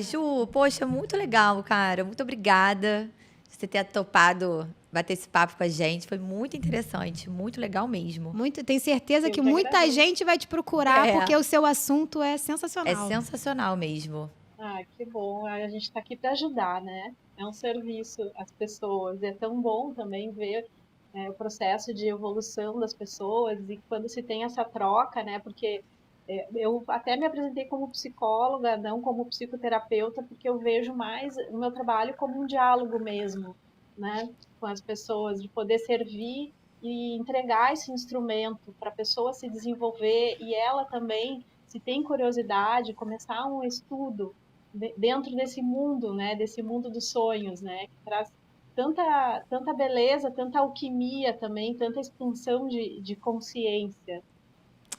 Ju, poxa, muito legal, cara. Muito obrigada por você ter topado bater esse papo com a gente. Foi muito interessante, muito legal mesmo. Tenho certeza Eu que que muita agradeço. gente vai te procurar, É. porque o seu assunto é É sensacional. sensacional mesmo. Ah, que bom. A gente está aqui para ajudar, né? É um serviço às pessoas. É tão bom também ver o processo de evolução das pessoas e quando se tem essa troca, né? Porque eu até me apresentei como psicóloga, não como psicoterapeuta, porque eu vejo mais o meu trabalho como um diálogo mesmo, né? Com as pessoas, de poder servir e entregar esse instrumento para a pessoa se desenvolver e ela também, se tem curiosidade, começar um estudo dentro desse mundo, né, desse mundo dos sonhos, né, que traz tanta beleza, tanta alquimia também, tanta expansão de consciência.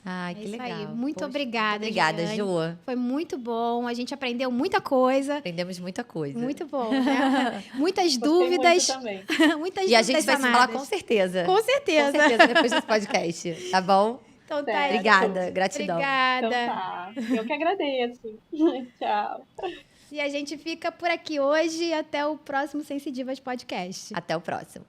Ai, É que isso aí. legal. Muito Poxa, obrigada, obrigada, Juliane. Ju. Foi muito bom. A gente aprendeu muita coisa. Aprendemos muita coisa. Muito bom, né? Muitas Gostei muito dúvidas. também. Muitas E a dúvidas gente vai se falar sanadas. com certeza. Com certeza. Com certeza depois desse podcast, tá bom? Então tá. Certo. Obrigada, gratidão. Então Obrigada. tá. Eu que agradeço. Tchau. E a gente fica por aqui hoje e até o próximo Sensidivas Podcast. Até o próximo.